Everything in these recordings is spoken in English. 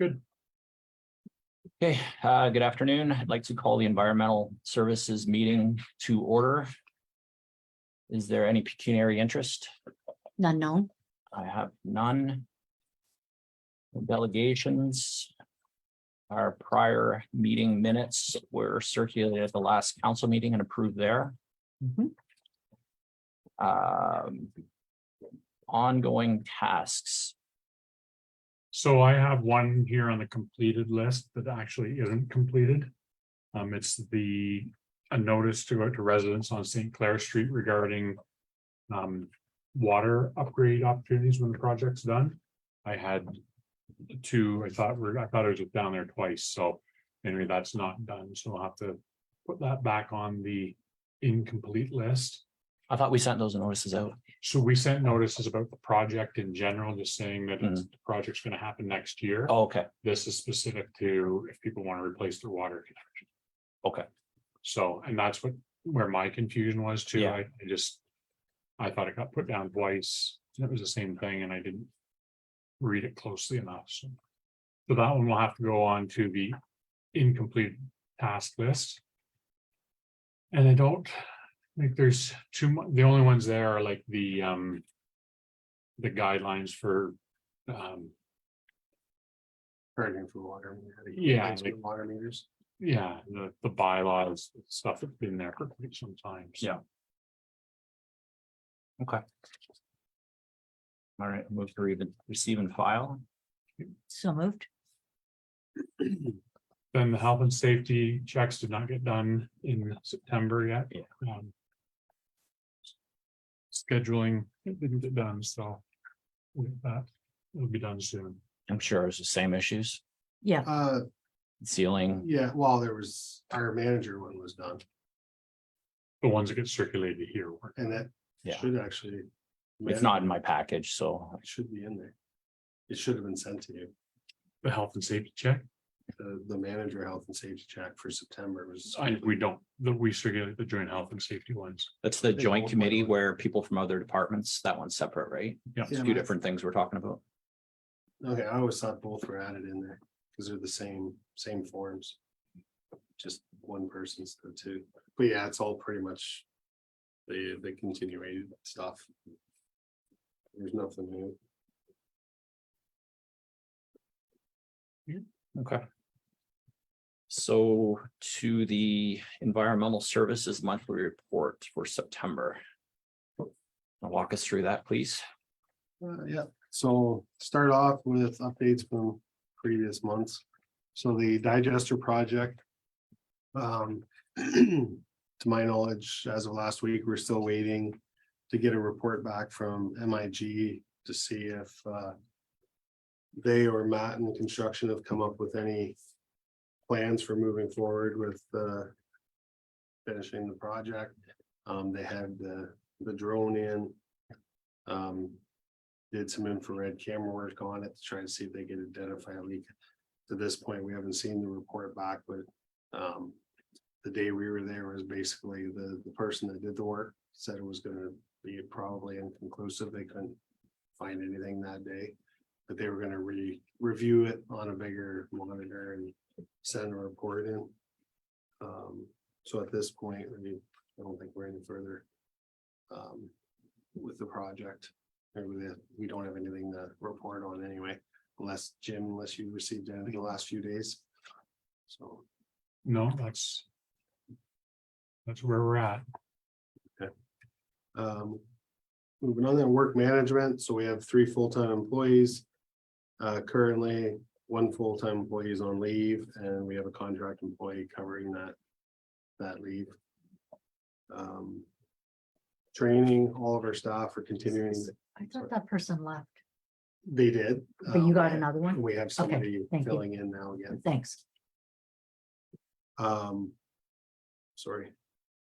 Good. Okay, good afternoon. I'd like to call the Environmental Services meeting to order. Is there any pecuniary interest? None known. I have none. Delegations. Our prior meeting minutes were circulated at the last council meeting and approved there. Mhm. Ongoing tasks. So I have one here on the completed list that actually isn't completed. It's a notice to go out to residents on St. Clair Street regarding water upgrade opportunities when the project's done. I had two, I thought it was just down there twice, so anyway, that's not done, so I'll have to put that back on the incomplete list. I thought we sent those notices out. So we sent notices about the project in general, just saying that the project's gonna happen next year. Oh, okay, This is specific to if people want to replace their water connection. okay. So, and that's where my confusion was too. Yeah. I thought it got put down twice. It was the same thing and I didn't read it closely enough. So that one will have to go on to the incomplete task list. And I don't think there's too much. The only ones there are like the guidelines for Charging for water. Yeah, Like like- water meters. yeah, the bylaws, stuff that's been there for quite some time. So. Yeah. Okay. All right, move to receive and file. So moved. Then the health and safety checks did not get done in September yet. Yeah. Scheduling, it didn't get done, so with that, it'll be done soon. I'm sure it's the same issues, Yeah, sealing. Yeah, well, there was our manager one was done The ones that get circulated here. weren't. and that Yeah. should actually. It's not in my package, so It should be in there. It should have been sent to you. The health and safety check, The manager health and safety check for September was. we circulate the joint health and safety ones. that's the They joint both committee went. where people from other departments, that one's separate, right? Yeah. It's two different things we're talking about. Okay, I always thought both were added in there because they're the same forms. Just one person instead of two. But yeah, it's all pretty much the continuated stuff. There's nothing new. Okay. So to the Environmental Services Monthly Report for September. Walk us through that, please. Yeah, so start off with updates from previous months. So the digester project. To my knowledge, as of last week, we're still waiting to get a report back from MIG to see if they or Matt in construction have come up with any plans for moving forward with finishing the project. They had the drone in. Did some infrared camera work on it to try to see if they could identify a leak. To this point, we haven't seen the report back, but the day we were there was basically the person that did the work said it was gonna be probably inconclusive. They couldn't find anything that day, but they were gonna review it on a bigger monitor and send a report in. So at this point, I don't think we're any further with the project. We don't have anything to report on anyway, unless you received anything the last few days. So, No, that's where we're at. moving on to work management. So we have 3 full-time employees. Currently, 1 full-time employee is on leave and we have a contract employee covering that leave. Training, all of our staff are continuing. I thought that person left, They did. but you got another one? We have somebody thank you. filling in now again. Thanks. Sorry.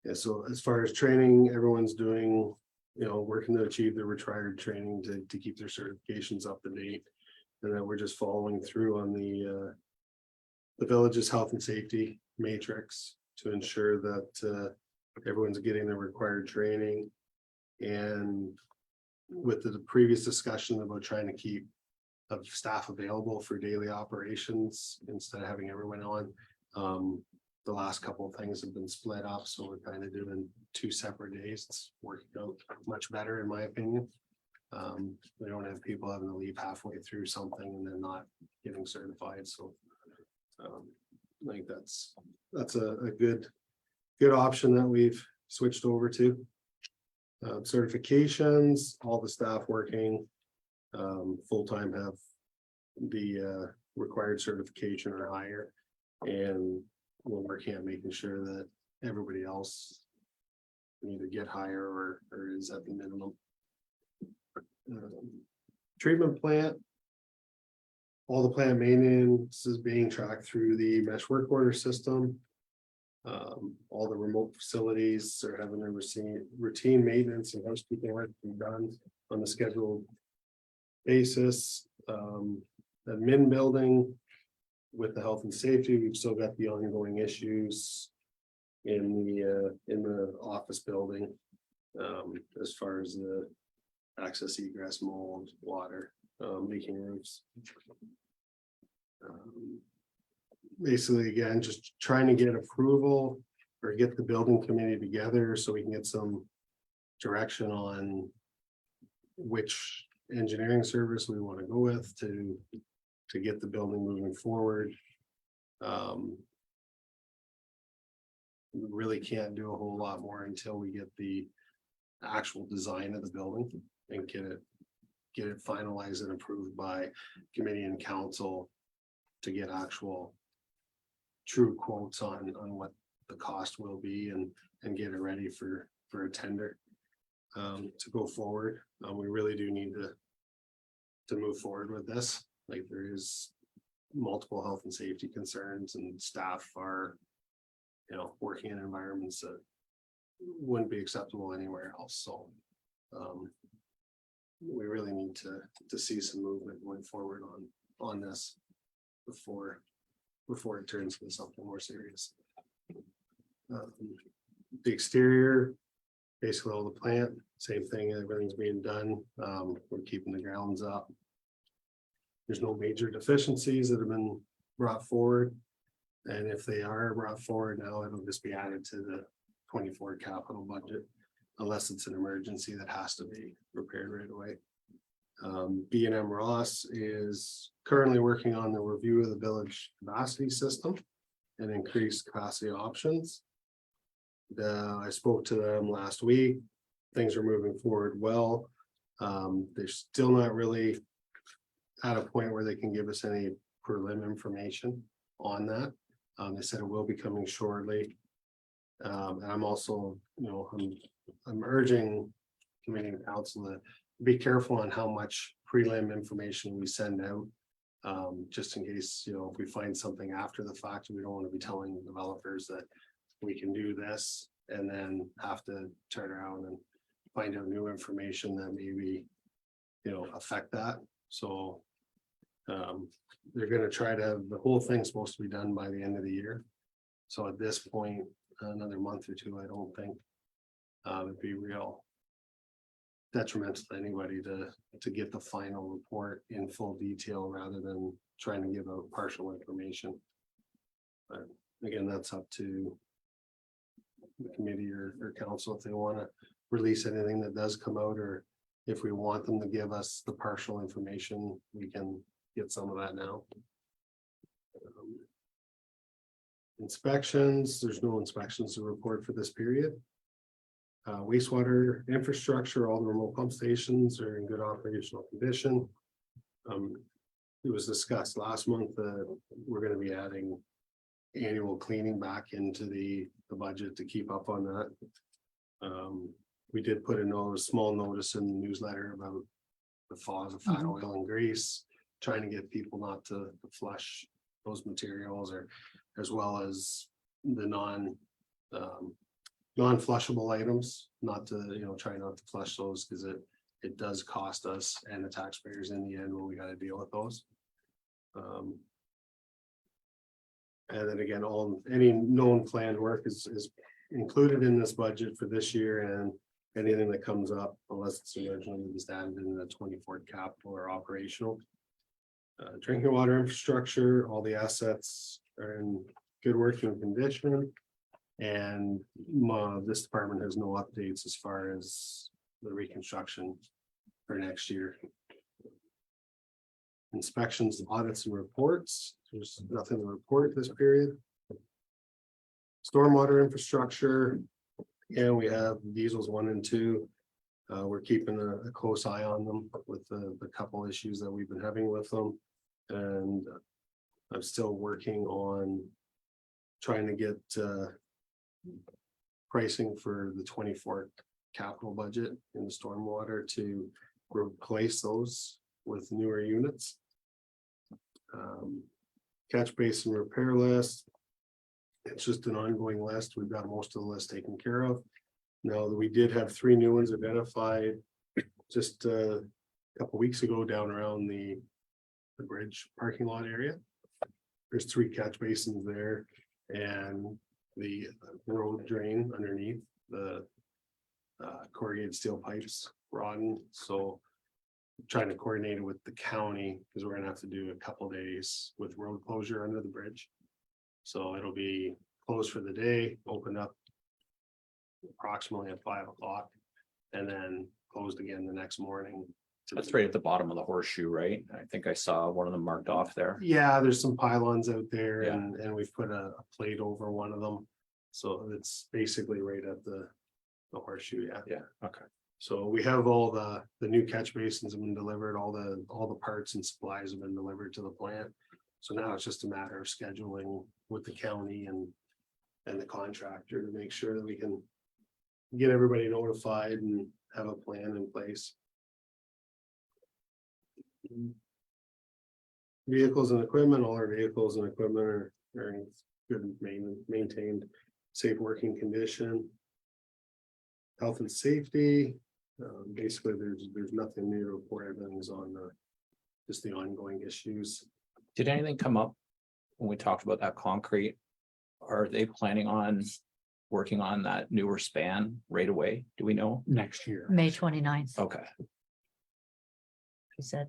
Yeah, so as far as training, everyone's doing, working to achieve their required training to keep their certifications up to date. And then we're just following through on the village's health and safety matrix to ensure that everyone's getting the required training. And with the previous discussion about trying to keep of staff available for daily operations instead of having everyone on. The last couple of things have been split up, so we're kind of doing 2 separate days. It's working out much better in my opinion. We don't have people having to leave halfway through something and then not getting certified, so. I think that's a good option that we've switched over to. Certifications, all the staff working full-time have the required certification or higher. And we're working on making sure that everybody else can either get higher or is at the minimum. Treatment plant. All the plant maintenance is being tracked through the mesh work order system. All the remote facilities are having their routine maintenance and housekeeping work being done on the scheduled basis. Admin building with the health and safety, we've still got the ongoing issues in the office building. As far as the access, egress, mold, water, leaking roofs. Basically, again, just trying to get approval or get the building committee together so we can get some direction on which engineering service we want to go with to get the building moving forward. We really can't do a whole lot more until we get the actual design of the building and get it finalized and approved by committee and council to get actual true quotes on what the cost will be and get it ready for a tender to go forward. We really do need to move forward with this. Like, there is multiple health and safety concerns, and staff are, working in environments that wouldn't be acceptable anywhere else. So we really need to see some movement going forward on this before it turns into something more serious. The exterior, basically all the plant, same thing, everything's being done. We're keeping the grounds up. There's no major deficiencies that have been brought forward. And if they are brought forward now, it'll just be added to the 24 capital budget, unless it's an emergency that has to be repaired right away. B&M Ross is currently working on the review of the village capacity system and increased capacity options. I spoke to them last week. Things are moving forward well. They're still not really at a point where they can give us any prelim information on that. They said it will be coming shortly. And I'm also, I'm urging committee and council to be careful on how much prelim information we send out. Just in case, if we find something after the fact, we don't want to be telling developers that we can do this and then have to turn around and find out new information that maybe, affect that. So they're going to try to have the whole thing supposed to be done by the end of the year. So at this point, another month or two, I don't think it'd be real detrimental to anybody to get the final report in full detail rather than trying to give out partial information. But again, that's up to the committee or council if they want to release anything that does come out, or if we want them to give us the partial information, we can get some of that now. Inspections, there's no inspections to report for this period. Wastewater infrastructure, all the remote pump stations are in good operational condition. It was discussed last month that we're going to be adding annual cleaning back into the budget to keep up on that. We did put a small notice in the newsletter about the falls of fat, oil, and grease, trying to get people not to flush those materials, or as well as the non-flushable items, not to, try not to flush those, because it does cost us and the taxpayers in the end when we got to deal with those. And then again, any known planned work is included in this budget for this year, and anything that comes up, unless it's originally just added in the 24 capital or operational, Drinking water infrastructure, all the assets are in good working condition. And this department has no updates as far as the reconstruction for next year. Inspections, audits and reports, there's nothing to report this period. Stormwater infrastructure, and we have diesels 1 and 2. We're keeping a close eye on them with the couple issues that we've been having with them. And I'm still working on trying to get pricing for the 24 capital budget in the stormwater to replace those with newer units. Catch basin repair list. It's just an ongoing list. We've got most of the list taken care of. Now, we did have 3 new ones identified just a couple weeks ago down around the bridge parking lot area. There's 3 catch basins there and the road drain underneath the corrugated steel pipes rotten. So trying to coordinate it with the county because we're gonna have to do a couple days with road closure under the bridge. So it'll be closed for the day, opened up approximately at 5 o'clock and then closed again the next morning. That's right at the bottom of the horseshoe, right? I think I saw one of them marked off there. Yeah, there's some pylons out there Yeah. and we've put a plate over one of them. So it's basically right at the horseshoe, yeah. Yeah, okay. So we have all the new catch basins have been delivered, all the parts and supplies have been delivered to the plant. So now it's just a matter of scheduling with the county and the contractor to make sure that we can get everybody notified and have a plan in place. Vehicles and equipment, all our vehicles and equipment are in good maintained, safe working condition. Health and safety, basically there's nothing new to report. Everything's on just the ongoing issues. Did anything come up when we talked about that concrete? Are they planning on working on that newer span right away? Do we know? Next year, May 29th, Okay, he said,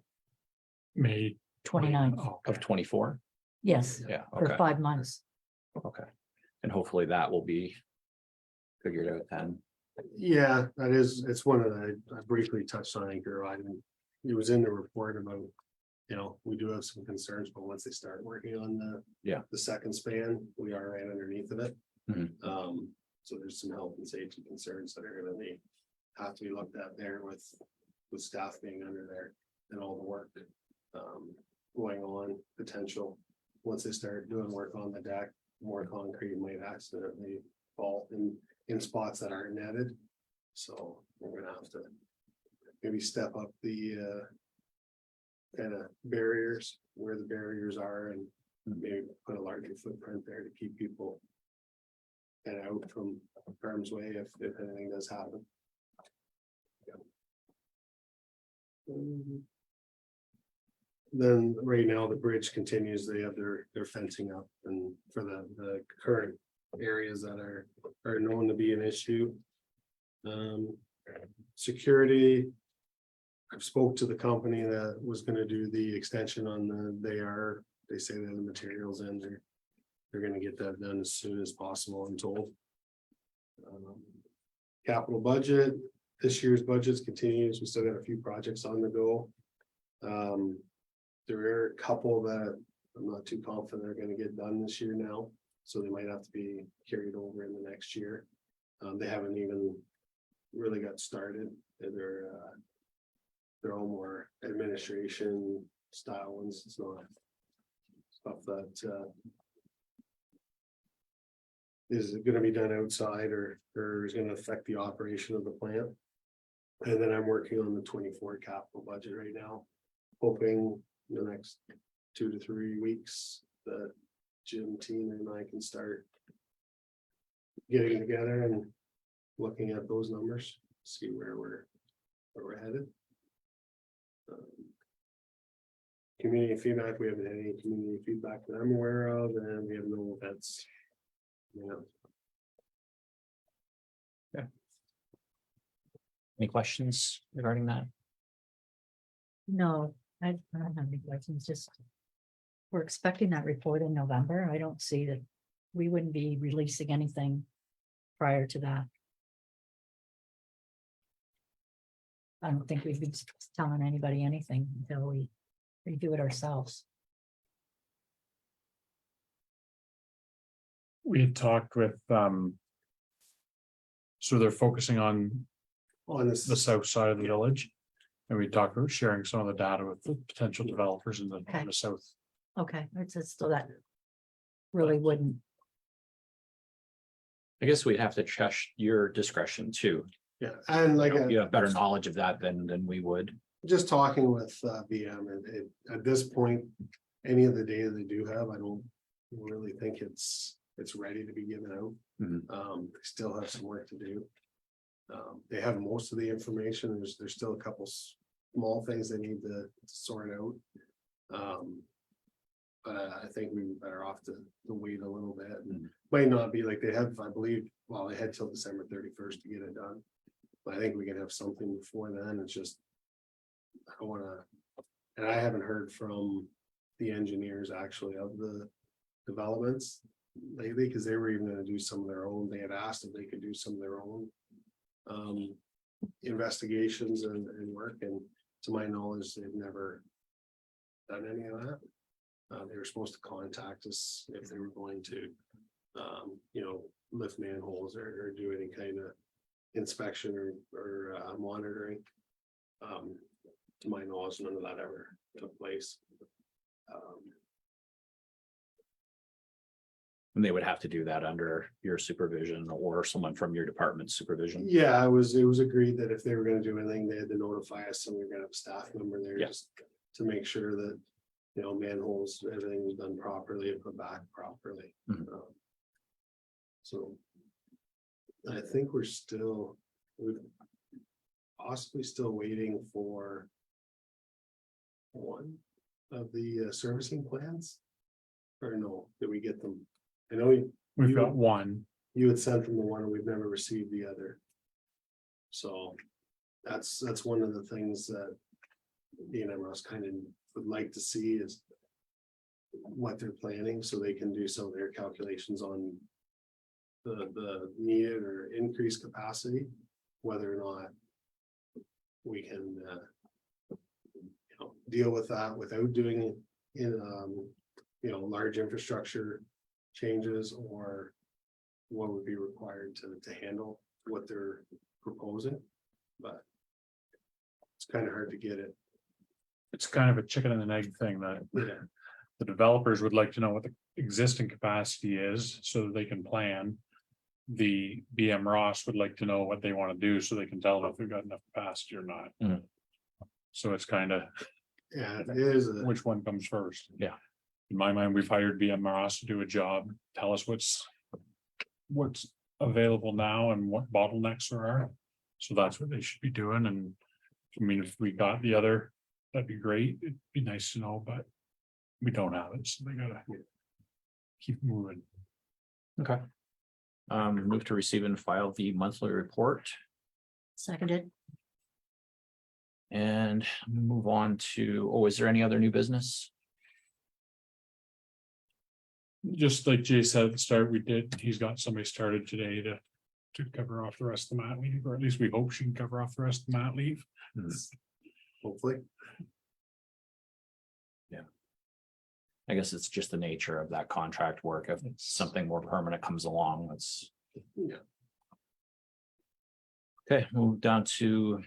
May 29th, Oh, of 24? yes, Yeah, for okay, 5 months. okay. And hopefully that will be figured out then. Yeah, it's one of the, I briefly touched on Anchor. It was in the report about, we do have some concerns, but once they start working on the second span, we are right underneath of it. Mhm. So there's some health and safety concerns that are gonna have to be looked at there with staff being under there and all the work going on potential. Once they start doing work on the deck, more concrete might accidentally fall in spots that aren't netted. So we're gonna have to maybe step up the kind of barriers where the barriers are and maybe put a larger footprint there to keep people kind of out from harm's way if anything does happen. Then right now the bridge continues, they have their fencing up and for the current areas that are known to be an issue. Security. I've spoke to the company that was gonna do the extension on they say that the materials in there. They're gonna get that done as soon as possible, I'm told. Capital budget, this year's budgets continues, we still got a few projects on the go. There are a couple that I'm not too confident they're gonna get done this year now, so they might have to be carried over in the next year. They haven't even really got started. They're all more administration style ones. It's not stuff that is gonna be done outside or is gonna affect the operation of the plant. And then I'm working on the 24 capital budget right now, hoping in the next 2 to 3 weeks that Jim, Tina and I can start getting together and looking at those numbers, see where we're headed. Community feedback, we haven't had any community feedback that I'm aware of, and we have no events. Any questions regarding that? No, I don't have any questions, just. We're expecting that report in November. I don't see that we wouldn't be releasing anything prior to that. I don't think we'd be telling anybody anything until we do it ourselves. We had talked with, so they're focusing on On this, the south side of the village. And we talked about sharing some of the data with the potential developers in Okay. the south. Okay, it's just so that really wouldn't, I guess we'd have to trust your discretion too. yeah, and like. You have better knowledge of that than we would. Just talking with BM and at this point, any of the data they do have, I don't really think it's ready to be given out. Mhm. They still have some work to do. They have most of the information. There's still a couple small things they need to sort out. But I think we were better off to wait a little bit. And might not be like they have, I believe, well, they had till December 31st to get it done. But I think we can have something before then. It's just. I don't wanna, and I haven't heard from the engineers actually of the developments lately, because they were even gonna do some of their own. They had asked if they could do some of their own. Investigations and work, and to my knowledge, they've never done any of that. They were supposed to contact us if they were going to, lift manholes or do any kind of inspection or monitoring. To my knowledge, none of that ever took place. And they would have to do that under your supervision or someone from your department's supervision. Yeah, it was agreed that if they were gonna do anything, they had to notify us, and we were gonna have a staff member there Yeah. just to make sure that, manholes, everything was done properly and put back properly. Mhm. So I think we're possibly still waiting for one of the servicing plans. Or no, did we get them? I know We've You- got one. you had sent them the one and we've never received the other. So that's one of the things that BNMRS kind of would like to see is what they're planning, so they can do some of their calculations on the needed or increased capacity, whether or not we can deal with that without doing large infrastructure changes, or what would be required to handle what they're proposing, but it's kind of hard to get it. It's kind of a chicken and an egg thing that the developers would like to know what the existing capacity is so that they can plan. The BM Ross would like to know what they want to do so they can tell if they've got enough capacity or not. Mhm. So it's kind of Yeah, it is. which one comes first. Yeah. In my mind, we've hired BM Ross to do a job, tell us what's available now and what bottlenecks there are. So that's what they should be doing. And I mean, if we got the other, that'd be great. It'd be nice to know, but we don't have it, so they gotta keep moving. Okay. Move to receive and file the monthly report seconded, and move on to, is there any other new business? Just like Jay said at the start, he's got somebody started today to cover off the rest of the mat leave, or at least we hope she can cover off the rest of the mat leave. Hopefully, I guess it's just the nature of that contract work. If something more permanent comes along, let's. Yeah. Okay, move down to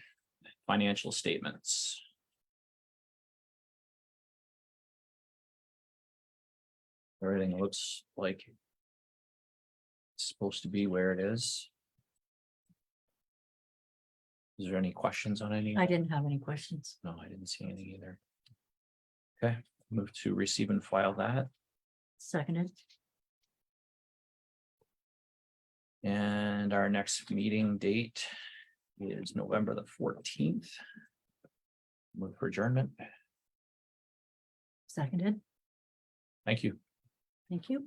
financial statements. Everything looks like it's supposed to be where it is. Is there any questions on any? I didn't have any questions. No, I didn't see anything either. Okay, move to receive and file that. Seconded, And our next meeting date is November the 14th. Move for adjournment. seconded, Thank you. thank you.